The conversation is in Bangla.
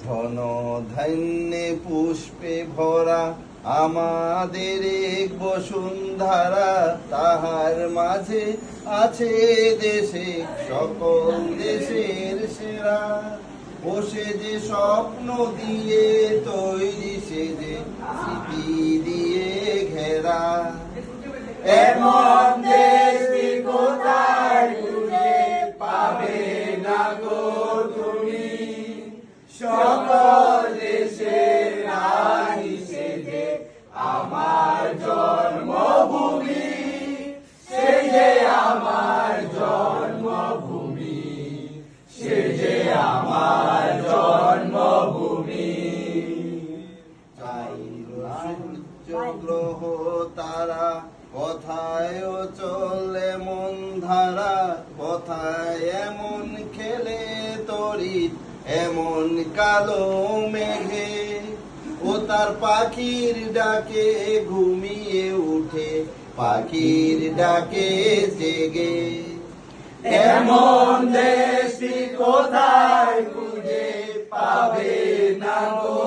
ঘন ধান্যে পুষ্পে ভরা আমাদের এক বসুন্ধরা, তাহার মাঝে আছে দেশে সকল দেশের সেরা। বসে যে স্বপ্ন দিয়ে তৈরি, সে যে স্মৃতি দিয়ে ঘেরা। এমন দেশ কোথায় খুঁজে পাবে না গো তুমি, সকল দেশের রানী সে যে আমার জন্মভূমি, সে যে আমার জন্মভূমি, সে যে আমার জন্মভূমি। সূর্য গ্রহ তারা কথায় চলে মন ধারা, কথায় এমন খেলে তরিত এমন কালো মেঘে। ও তার পাখির ডাকে ঘুমিয়ে উঠে, পাখির ডাকে জেগে। এমন দেশটি কোথায় খুঁজে পাবে না গো